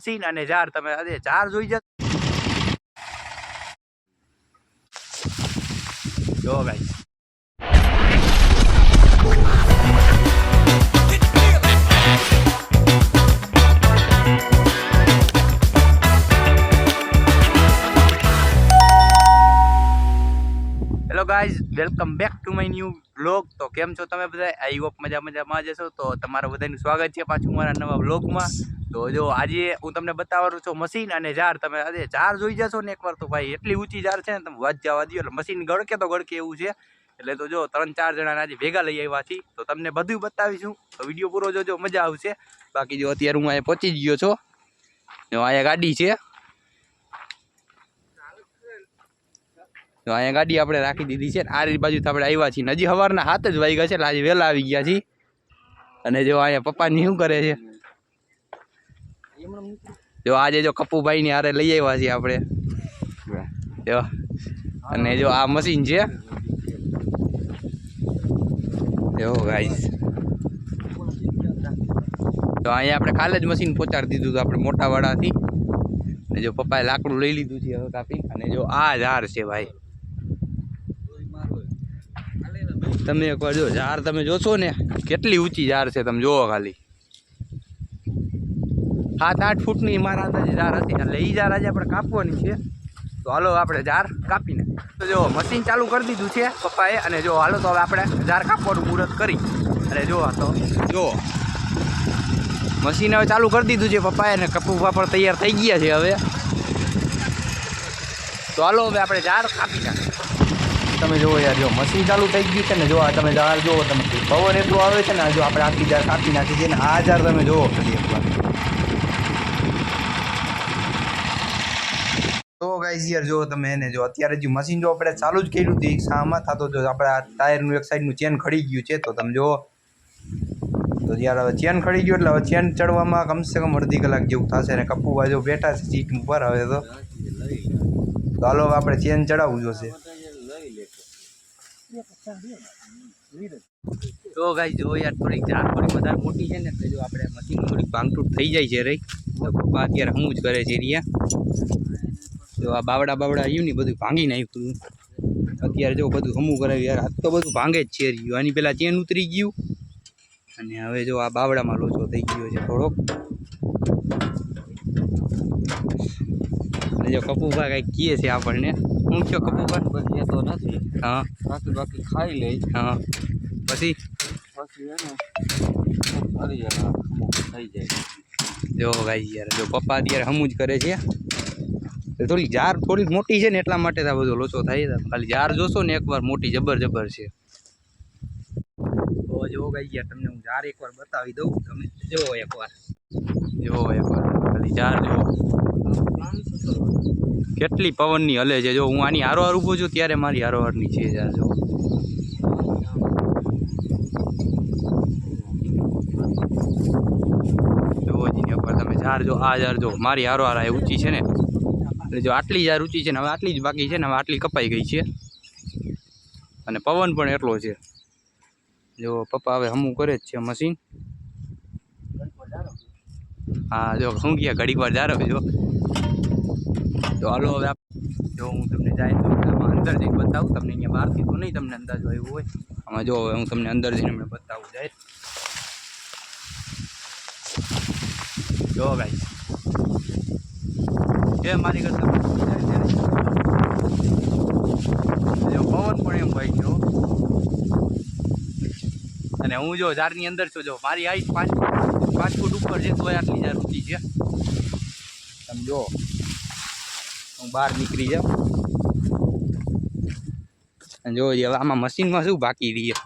Machine અને jar તમે અરે જાર જોઈ જશો જો guys hello guys welcome back to my new vlog. તો કેમ છો તમે બધા? આઈ હોપ મજામાં જશો। તો તમારું બધાનું સ્વાગત છે પાછું મારા નવા વ્લોગમાં। તો જો આજે હું તમને બતાવવાનું છું મશીન અને જાર તમે અરે જાર જોઈ જશો ને એકવાર તો ભાઈ એટલી ઊંચી જાર છે ને તમે વાત જવા દો એટલે મશીન ગળકે તો ગળકે એવું છે। એટલે તો જો 3-4 જણાને આજે ભેગા લઈ આવ્યા છીએ તો તમને બધું બતાવીશું। તો વિડીયો પૂરો જોજો મજા આવશે। બાકી જો અત્યારે હું અહીંયા પહોંચી ગયો છું। જો અહીંયા ગાડી છે તો અહીંયા ગાડી આપણે રાખી દીધી છે। આ બાજુથી આપણે આવ્યા છીએ હજી સવારના 7 જ વાગ્યા છે એટલે આજે વહેલા આવી ગયા છીએ। અને જો અહીંયા પપ્પાની શું કરે છે જો આજે જો કપુભાઈ ની હારે લઈ આવ્યા છીએ આપણે જો। અને જો આ મશીન છે જો ગાઈસ તો અહીંયા આપણે કાલે જ મશીન પહોંચાડી દીધું હતું આપણે મોટા વાડાથી। અને જો પપ્પાએ લાકડું લઈ લીધું છે હવે કાપી। અને જો આ ઝાર છે ભાઈ તમે એકવાર જો ઝાર તમે જોશો ને કેટલી ઊંચી ઝાર છે તમે જોવો ખાલી 7-8 ફૂટની મારા અંદાજે ઝાર હતી એટલે એ ઝાર આજે આપણે કાપવાની છે। તો હાલો આપણે ઝાર કાપીને તો જો મશીન ચાલુ કરી દીધું છે પપ્પાએ। અને જો હાલો તો હવે આપણે ઝાર કાપવાનું મુહૂર્ત કરી અને જો તો જો મશીન હવે ચાલુ કરી દીધું છે પપ્પાએ અને કપૂભા પણ તૈયાર થઈ ગયા છે હવે। તો હાલો હવે આપણે ઝાર કાપી નાખીએ। તમે જુઓ યાર જો મશીન ચાલુ થઈ ગયું છે ને જો આ તમે ઝાર જુઓ તમે પવન એટલું આવે છે ને જો આપણે આખી ઝાર કાપી નાખી છે ને આ ઝાર તમે જુઓ ખાલી એકવાર। તો ગાઈઝ યાર જો તમે એને જો અત્યારે જે મશીન જો આપણે ચાલુ જ કર્યું હતું શામાં થતો જો આપણે આ ટાયરનું એક સાઈડનું ચેન ખડી ગયું છે તો તમે જુઓ તો યાર હવે ચેન ખડી ગયું એટલે હવે ચેન ચડવામાં કમસે કમ અડધી કલાક જેવું થશે। અને કપૂભા જો બેઠા છે સીટ ઉપર હવે તો હાલો હવે આપણે ચેન ચડાવવું જોશે। તો ગાઈસ જો યાર થોડીક ઝાર થોડી વધારે મોટી છે ને એટલે જો આપણે મશીન થોડીક ભાંગતૂટ થઈ જાય છે રહી તો પપ્પા અત્યારે હમું જ કરે છે એરિયા। જો આ બાવડા આવ્યું ને બધું ભાંગી નાખ્યું અત્યારે જો બધું હમું કરાવ્યું યાર હાથ તો બધું ભાંગે જ છે રહ્યું। આની પેલા ચેન ઉતરી ગયું અને હવે જો આ બાવડામાં લોચો થઈ ગયો છે થોડોક। અને જો કપૂભા કંઈક કહે છે આપણને હું કયો કપૂભા પછી તો નથી હા બાકી ખાઈ લે હા પછી થઈ જાય જો ગાઈસ યાર જો પપ્પા અત્યારે હમું જ કરે છે। થોડીક ઝાર થોડીક મોટી છે ને એટલા માટે આ બધો લોચો થાય ખાલી ઝાર જોશો ને એકવાર મોટી જબર છે। તો જો ગાઈસ યાર તમને હું ઝાર એકવાર બતાવી દઉં તમે જો એકવાર ખાલી ઝાર જો કેટલી પવનની હલે છે। જો હું આની હારોહાર ઊભો છું ત્યારે મારી હારોહારની છે ઝાર જો એકવાર તમે ઝાર જો આ ઝાર જો મારી હારોહાર આ ઊંચી છે ને એટલે જો આટલી ઝાર ઊંચી છે ને હવે આટલી જ બાકી છે ને હવે આટલી કપાઈ ગઈ છે અને પવન પણ એટલો છે। જો પપ્પા હવે હમું કરે જ છે મશીન હા જો શું ગયા ઘડીક વાર ઝાર જો તો હાલો હવે જો હું તમને જાય તો અંદર જઈને બતાવું તમને અહીંયા બહારથી તો નહીં તમને અંદાજો આવ્યો હોય આમાં જો હવે હું તમને અંદર જઈને હમણાં બતાવું જાય જો ગાઈસ જે મારી કરતા જો પવન પણ એમ ભાઈ ગયો અને હું જો ઝાડની અંદર છું જો મારી હાઈટ 5 ફૂટ ઉપર છે તોય આટલી ઝાડ ઊંચી છે તમે જો હું બહાર નીકળી જાઉં અને જો હવે આમાં મશીનમાં શું બાકી રહીએ